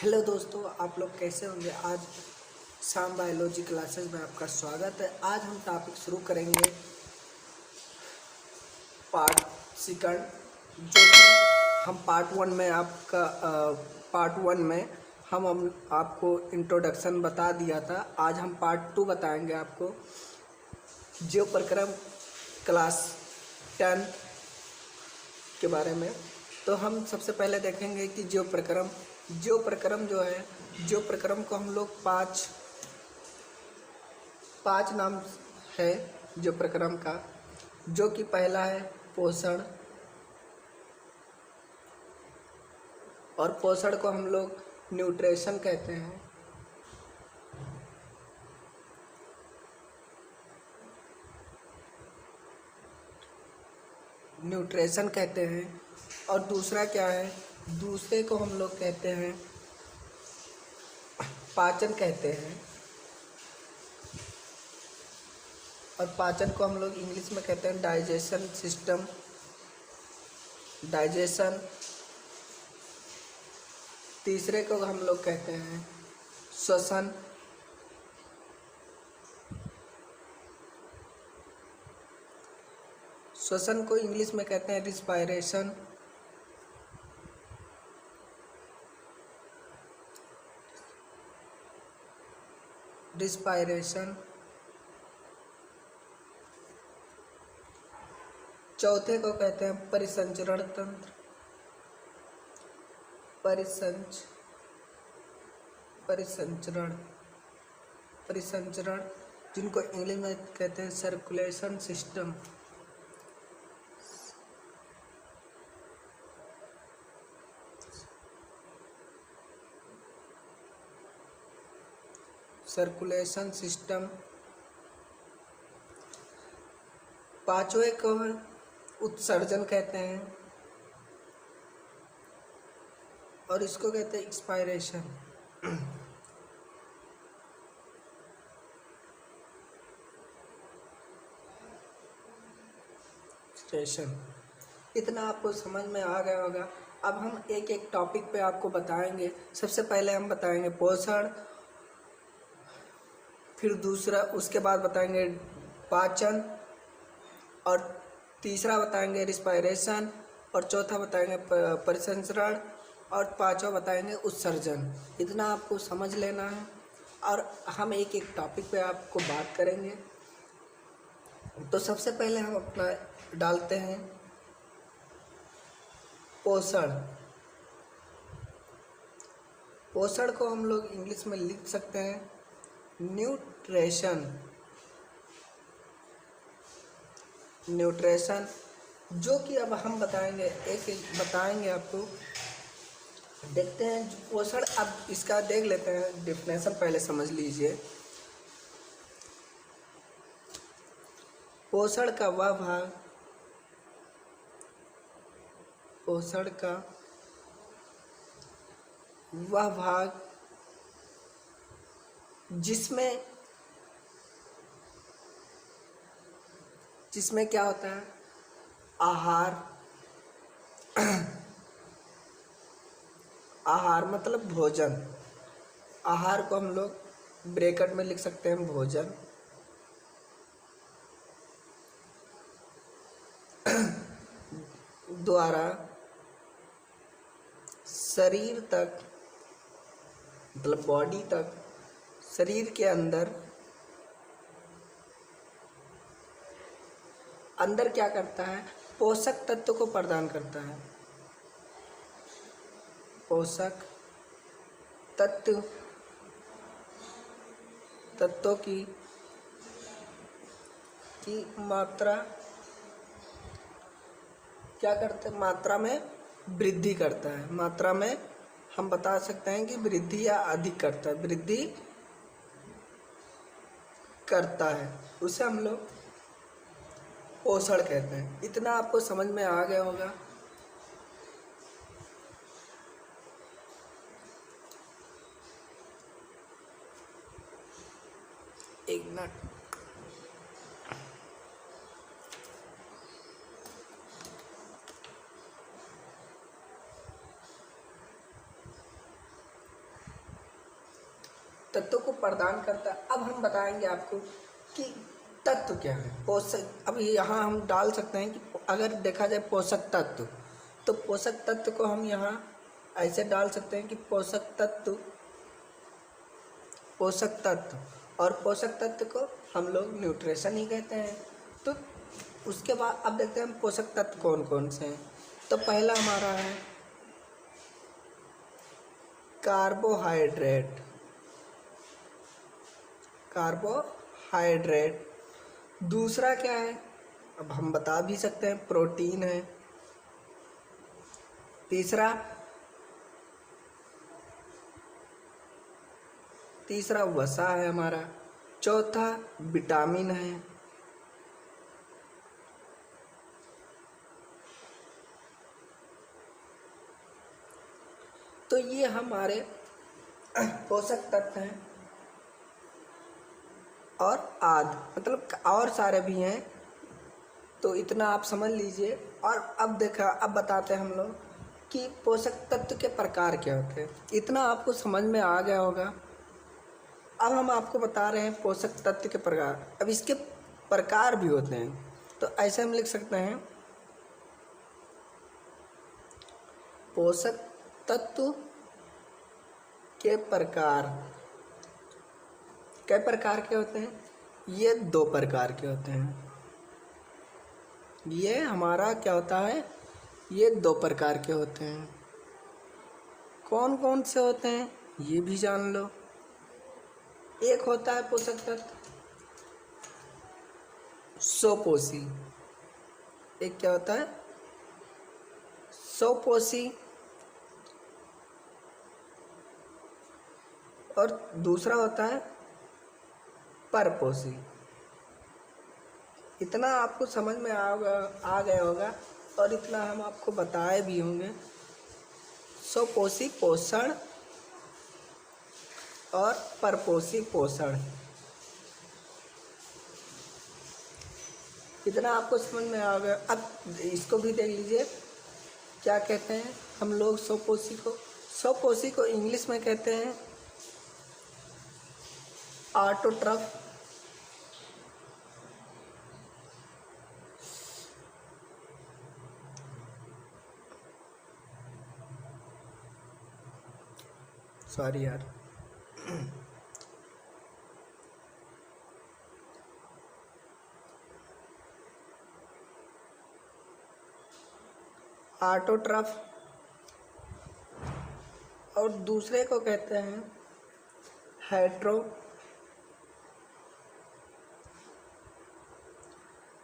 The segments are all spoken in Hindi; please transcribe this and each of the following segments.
हेलो दोस्तों, आप लोग कैसे होंगे। आज शाम बायोलॉजी क्लासेस में आपका स्वागत है। आज हम टॉपिक शुरू करेंगे पार्ट सेकंड, जो कि हम पार्ट वन में हम आपको इंट्रोडक्शन बता दिया था। आज हम पार्ट टू बताएंगे आपको जीव प्रक्रम क्लास 10 के बारे में। तो हम सबसे पहले देखेंगे कि जीव प्रक्रम जो है, जीव प्रक्रम को हम लोग पाँच नाम है जीव प्रक्रम का, जो कि पहला है पोषण। और पोषण को हम लोग न्यूट्रिशन कहते हैं। न्यूट्रिशन कहते हैं। और दूसरा क्या है, दूसरे को हम लोग कहते हैं पाचन कहते हैं। और पाचन को हम लोग इंग्लिश में कहते हैं डाइजेशन सिस्टम, डाइजेशन। तीसरे को हम लोग कहते हैं श्वसन। श्वसन को इंग्लिश में कहते हैं रिस्पायरेशन। चौथे को कहते हैं परिसंचरण तंत्र, परिसंचरण, जिनको इंग्लिश में कहते हैं सर्कुलेशन सिस्टम। पांचवें को उत्सर्जन कहते हैं और इसको कहते हैं एक्सपायरेशन। इतना आपको समझ में आ गया होगा। अब हम एक एक टॉपिक पे आपको बताएंगे। सबसे पहले हम बताएंगे पोषण, फिर दूसरा उसके बाद बताएंगे पाचन, और तीसरा बताएंगे रिस्पायरेशन, और चौथा बताएंगे परिसंचरण, और पांचवा बताएंगे उत्सर्जन। इतना आपको समझ लेना है और हम एक एक टॉपिक पे आपको बात करेंगे। तो सबसे पहले हम अपना डालते हैं पोषण। पोषण को हम लोग इंग्लिश में लिख सकते हैं न्यूट्रिशन, जो कि अब हम बताएंगे, एक एक बताएंगे आपको। देखते हैं पोषण। अब इसका देख लेते हैं डिफिनेशन, पहले समझ लीजिए। पोषण का वह भाग जिसमें क्या होता है, आहार मतलब भोजन। आहार को हम लोग ब्रैकेट में लिख सकते हैं भोजन। द्वारा शरीर तक, मतलब बॉडी तक, शरीर के अंदर क्या करता है, पोषक तत्व को प्रदान करता है। पोषक तत्वों की मात्रा क्या करते हैं, मात्रा में वृद्धि करता है। मात्रा में हम बता सकते हैं कि वृद्धि या अधिक करता है, वृद्धि करता है, उसे हम लोग पोषण कहते हैं। इतना आपको समझ में आ गया होगा। एक मिनट। तत्व को प्रदान करता है। अब हम बताएंगे आपको कि तत्व क्या है। पोषक, अब यहाँ हम डाल सकते हैं कि अगर देखा जाए पोषक तत्व, तो पोषक तत्व को हम यहाँ ऐसे डाल सकते हैं कि पोषक तत्व, और पोषक तत्व को हम लोग न्यूट्रिशन ही कहते हैं। तो उसके बाद अब देखते हैं हम पोषक तत्व कौन कौन से हैं। तो पहला हमारा है कार्बोहाइड्रेट, दूसरा क्या है, अब हम बता भी सकते हैं प्रोटीन है, तीसरा वसा है हमारा, चौथा विटामिन है, तो ये हमारे पोषक तत्व हैं। और मतलब और सारे भी हैं, तो इतना आप समझ लीजिए। और अब बताते हैं हम लोग कि पोषक तत्व के प्रकार क्या होते हैं। इतना आपको समझ में आ गया होगा। अब हम आपको बता रहे हैं पोषक तत्व के प्रकार। अब इसके प्रकार भी होते हैं, तो ऐसे हम लिख सकते हैं पोषक तत्व के प्रकार। कई प्रकार के होते हैं? ये 2 प्रकार के होते हैं। ये हमारा क्या होता है, ये 2 प्रकार के होते हैं। कौन कौन से होते हैं ये भी जान लो। एक होता है पोषक तत्व स्वपोषी। एक क्या होता है, स्वपोषी, और दूसरा होता है परपोषी। इतना आपको समझ में आ गया होगा, और इतना हम आपको बताए भी होंगे। स्वपोषी पोषण और परपोषी पोषण, इतना आपको समझ में आ गया। अब इसको भी देख लीजिए, क्या कहते हैं हम लोग स्वपोषी को इंग्लिश में कहते हैं ऑटोट्रफ, सॉरी यार, ऑटोट्रफ, और दूसरे को कहते हैं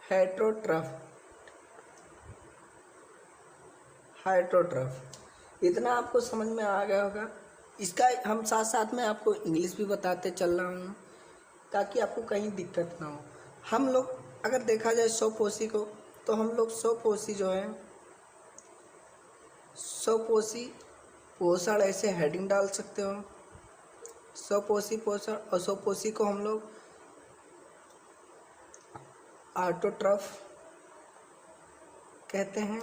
हेट्रोट्रफ। इतना आपको समझ में आ गया होगा। इसका हम साथ साथ में आपको इंग्लिश भी बताते चल रहा हूँ, ताकि आपको कहीं दिक्कत ना हो। हम लोग अगर देखा जाए स्वपोषी को, तो हम लोग स्वपोषी जो है, स्वपोषी पोषण ऐसे हेडिंग डाल सकते हो, स्वपोषी पोषण, और स्वपोषी को हम लोग ऑटोट्रफ कहते हैं।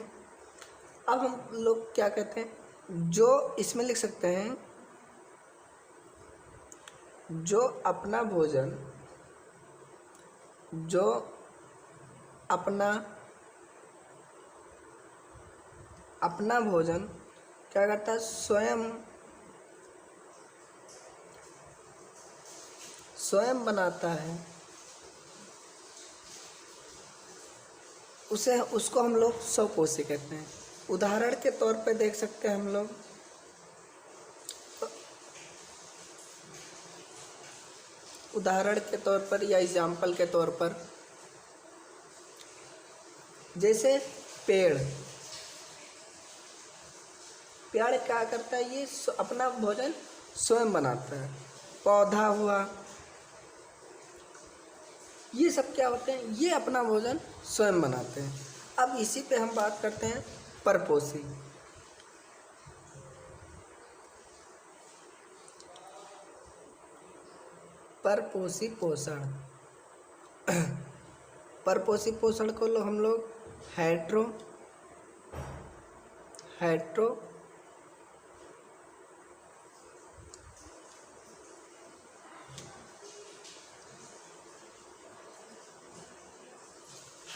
अब हम लोग क्या कहते हैं, जो इसमें लिख सकते हैं, जो अपना भोजन क्या करता है, स्वयं बनाता है, उसको हम लोग स्वपोषी कहते हैं। उदाहरण के तौर पे देख सकते हैं हम लोग, उदाहरण के तौर पर या एग्जाम्पल के तौर पर, जैसे पेड़ क्या करता है, ये अपना भोजन स्वयं बनाता है। पौधा हुआ, ये सब क्या होते हैं, ये अपना भोजन स्वयं बनाते हैं। अब इसी पे हम बात करते हैं परपोषी। परपोषी पोषण को हम लोग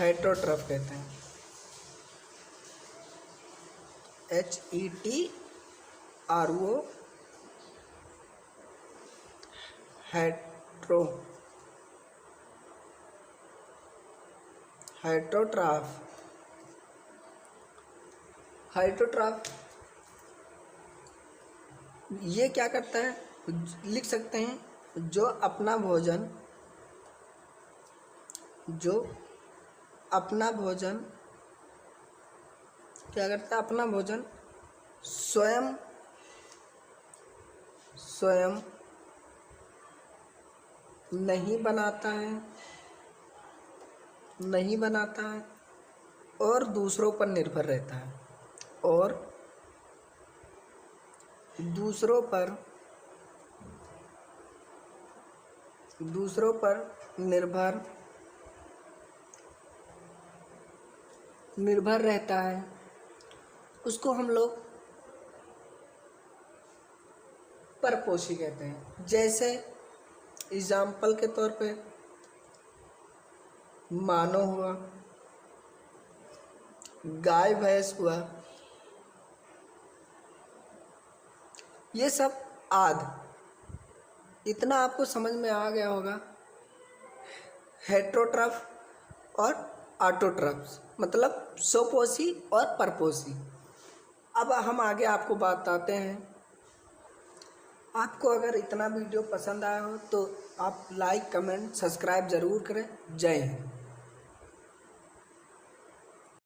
हेटेरोट्रॉफ कहते हैं। HETRO heterotroph. ये क्या करता है, लिख सकते हैं जो अपना भोजन क्या करता है, अपना भोजन स्वयं नहीं बनाता है और दूसरों पर निर्भर रहता है, और दूसरों पर निर्भर रहता है, उसको हम लोग परपोषी कहते हैं। जैसे एग्जाम्पल के तौर पे मानव हुआ, गाय भैंस हुआ, ये सब आदि। इतना आपको समझ में आ गया होगा। हेटेरोट्रॉफ और ऑटोट्रॉफ्स मतलब स्वपोषी और परपोषी। अब हम आगे आपको बताते हैं। आपको अगर इतना वीडियो पसंद आया हो तो आप लाइक, कमेंट, सब्सक्राइब ज़रूर करें। जय हिंद।